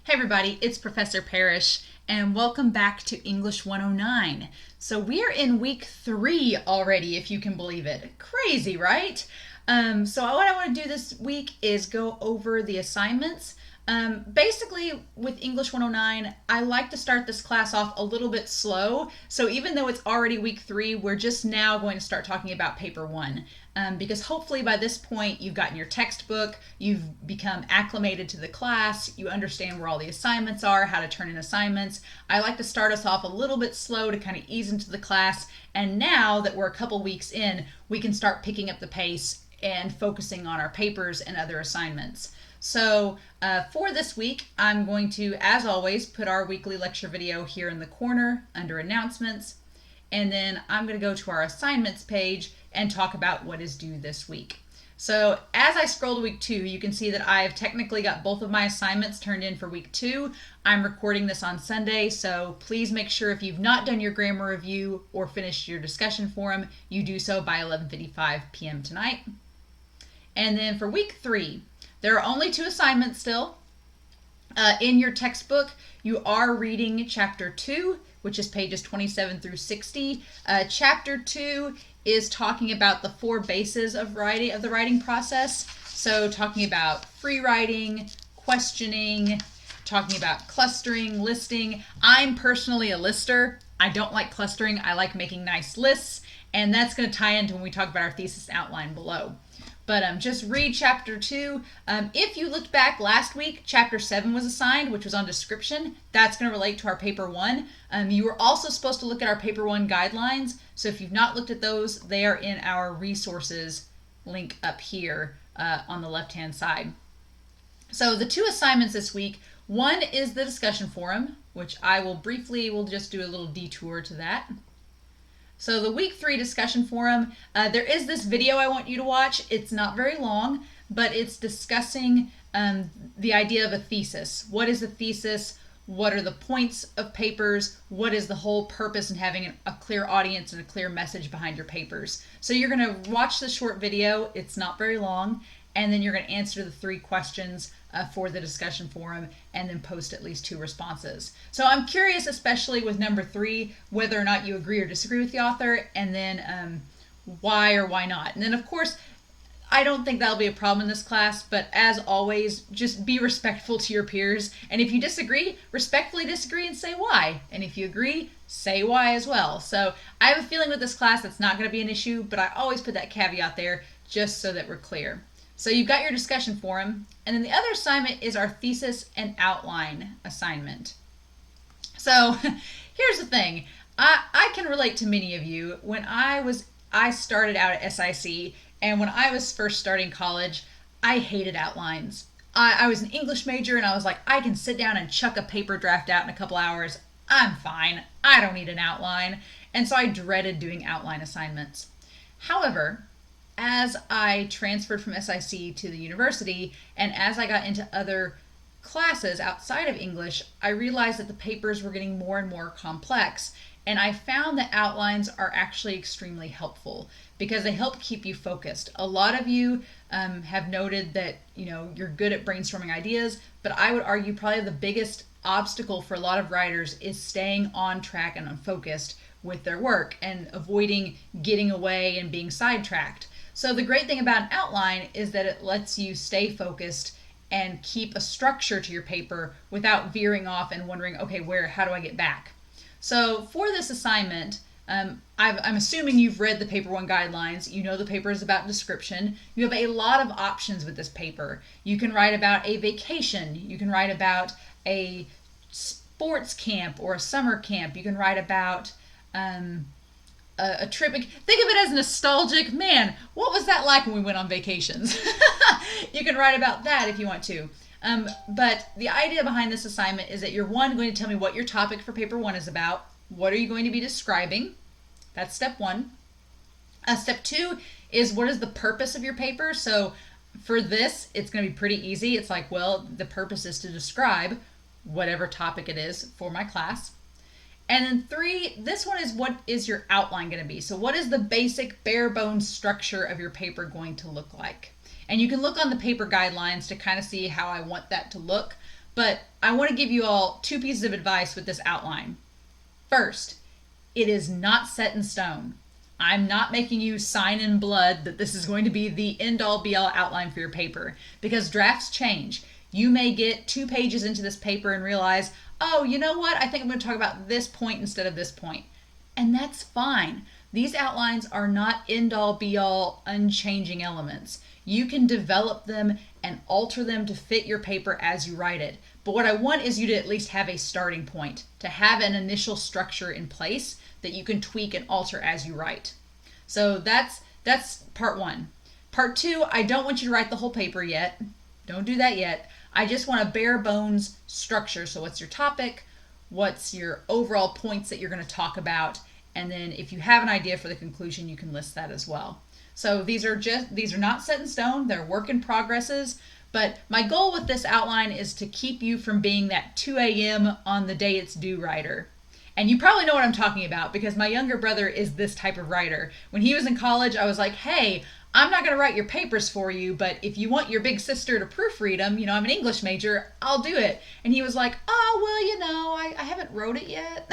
Hey everybody, it's Professor Parish, and welcome back to English 109. So we are in week 3 already, if you can believe it. Crazy, right? So what I want to do this week is go over the assignments. Basically, with English 109, I like to start this class off a little bit slow. So even though it's already week 3, we're just now going to start talking about paper 1. Because hopefully by this point you've gotten your textbook, you've become acclimated to the class, you understand where all the assignments are, how to turn in assignments. I like to start us off a little bit slow to kind of ease into the class, and now that we're a couple weeks in, we can start picking up the pace and focusing on our papers and other assignments. So for this week, I'm going to, as always, put our weekly lecture video here in the corner under announcements, and then I'm going to go to our assignments page and talk about what is due this week. So as I scroll to week 2, you can see that I've technically got both of my assignments turned in for week 2. I'm recording this on Sunday, so please make sure if you've not done your grammar review or finished your discussion forum, you do so by 11:55 p.m. tonight. And then for week 3, there are only 2 assignments still. In your textbook, you are reading chapter 2, which is pages 27 through 60. Chapter 2 is talking about the 4 bases of the writing process. So talking about free writing, questioning, talking about clustering, listing. I'm personally a lister. I don't like clustering. I like making nice lists, and that's going to tie into when we talk about our thesis outline below. But just read chapter 2. If you looked back last week, chapter 7 was assigned, which was on description. That's going to relate to our paper 1. You were also supposed to look at our paper 1 guidelines. So if you've not looked at those, they are in our resources link up here on the left-hand side. So the 2 assignments this week, one is the discussion forum, which we'll just do a little detour to that. So the week 3 discussion forum, there is this video I want you to watch. It's not very long, but it's discussing the idea of a thesis. What is a thesis? What are the points of papers? What is the whole purpose in having a clear audience and a clear message behind your papers? So you're going to watch the short video. It's not very long. And then you're going to answer the 3 questions for the discussion forum and then post at least 2 responses. So I'm curious, especially with number 3, whether or not you agree or disagree with the author, and then why or why not. And then, of course, I don't think that'll be a problem in this class, but as always, just be respectful to your peers. And if you disagree, respectfully disagree and say why. And if you agree, say why as well. So I have a feeling with this class that's not going to be an issue, but I always put that caveat there just so that we're clear. So you've got your discussion forum, and then the other assignment is our thesis and outline assignment. So here's the thing. I can relate to many of you. When I started out at SIC, and when I was first starting college, I hated outlines. I was an English major, and I was like, I can sit down and chuck a paper draft out in a couple hours. I'm fine. I don't need an outline. And so I dreaded doing outline assignments. However, as I transferred from SIC to the university, and as I got into other classes outside of English, I realized that the papers were getting more and more complex, and I found that outlines are actually extremely helpful because they help keep you focused. A lot of you have noted that you're good at brainstorming ideas, but I would argue probably the biggest obstacle for a lot of writers is staying on track and focused with their work and avoiding getting away and being sidetracked. So the great thing about an outline is that it lets you stay focused and keep a structure to your paper without veering off and wondering, okay, how do I get back? So for this assignment, I'm assuming you've read the paper 1 guidelines. You know the paper is about description. You have a lot of options with this paper. You can write about a vacation. You can write about a sports camp or a summer camp. You can write about a trip. Think of it as nostalgic. Man, what was that like when we went on vacations? You can write about that if you want to. But the idea behind this assignment is that you're going to tell me what your topic for paper 1 is about. What are you going to be describing? That's step 1. Step 2 is what is the purpose of your paper? So for this, it's going to be pretty easy. It's like, well, the purpose is to describe whatever topic it is for my class. And then 3, this one is what is your outline going to be? So what is the basic bare bones structure of your paper going to look like? And you can look on the paper guidelines to kind of see how I want that to look. But I want to give you all 2 pieces of advice with this outline. First, it is not set in stone. I'm not making you sign in blood that this is going to be the end-all be-all outline for your paper, because drafts change. You may get 2 pages into this paper and realize, oh, you know what? I think I'm going to talk about this point instead of this point. And that's fine. These outlines are not end-all be-all unchanging elements. You can develop them and alter them to fit your paper as you write it. But what I want is you to at least have a starting point, to have an initial structure in place that you can tweak and alter as you write. So that's part 1. Part 2, I don't want you to write the whole paper yet. Don't do that yet. I just want a bare bones structure. So what's your topic? What's your overall points that you're going to talk about? And then if you have an idea for the conclusion, you can list that as well. So these are not set in stone. They're work in progresses. But my goal with this outline is to keep you from being that 2 a.m. on the day it's due writer. And you probably know what I'm talking about, because my younger brother is this type of writer. When he was in college, I was like, hey, I'm not going to write your papers for you, but if you want your big sister to proofread them, I'm an English major, I'll do it. And he was like, oh, well, I haven't wrote it yet.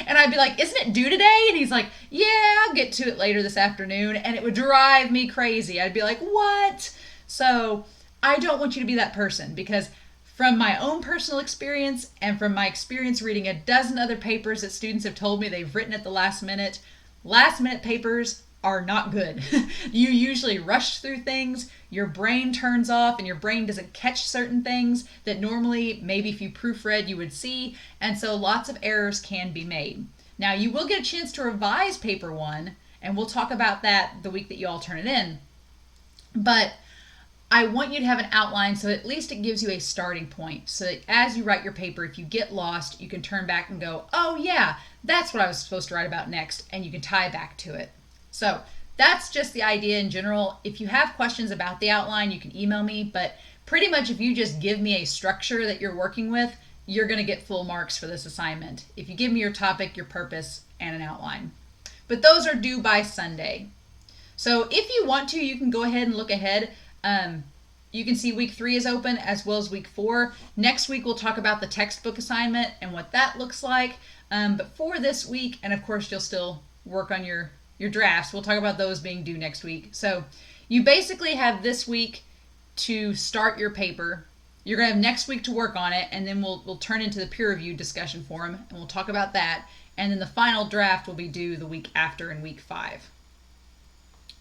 And I'd be like, isn't it due today? And he's like, yeah, I'll get to it later this afternoon. And it would drive me crazy. I'd be like, what? So I don't want you to be that person, because from my own personal experience and from my experience reading a dozen other papers that students have told me they've written at the last minute papers are not good. You usually rush through things, your brain turns off, and your brain doesn't catch certain things that normally maybe if you proofread you would see, and so lots of errors can be made. Now you will get a chance to revise paper 1, and we'll talk about that the week that you all turn it in. But I want you to have an outline so at least it gives you a starting point, so that as you write your paper, if you get lost, you can turn back and go, oh yeah, that's what I was supposed to write about next, and you can tie back to it. So that's just the idea in general. If you have questions about the outline, you can email me, but pretty much if you just give me a structure that you're working with, you're going to get full marks for this assignment. If you give me your topic, your purpose, and an outline. But those are due by Sunday. So if you want to, you can go ahead and look ahead. You can see week 3 is open as well as week 4. Next week we'll talk about the textbook assignment and what that looks like. But for this week, and of course you'll still work on your drafts. We'll talk about those being due next week. So you basically have this week to start your paper. You're going to have next week to work on it, and then we'll turn into the peer review discussion forum, and we'll talk about that. And then the final draft will be due the week after in week 5.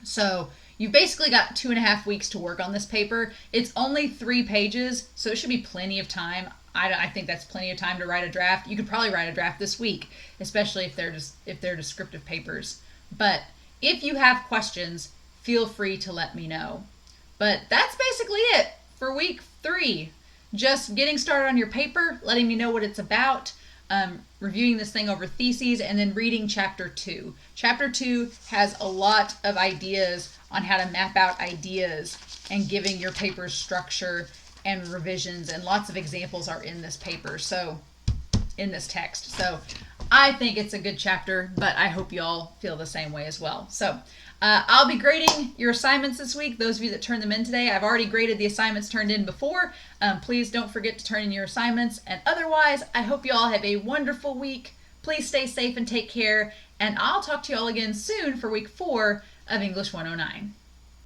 So you've basically got 2.5 weeks to work on this paper. It's only 3 pages, so it should be plenty of time. I think that's plenty of time to write a draft. You could probably write a draft this week, especially if they're descriptive papers. But if you have questions, feel free to let me know. But that's basically it for week 3. Just getting started on your paper, letting me know what it's about, reviewing this thing over theses, and then reading chapter 2. Chapter 2 has a lot of ideas on how to map out ideas and giving your paper structure and revisions, and lots of examples are in this paper, so in this text. So I think it's a good chapter, but I hope you all feel the same way as well. So I'll be grading your assignments this week, those of you that turned them in today. I've already graded the assignments turned in before. Please don't forget to turn in your assignments. And otherwise, I hope you all have a wonderful week. Please stay safe and take care. And I'll talk to you all again soon for week 4 of English 109.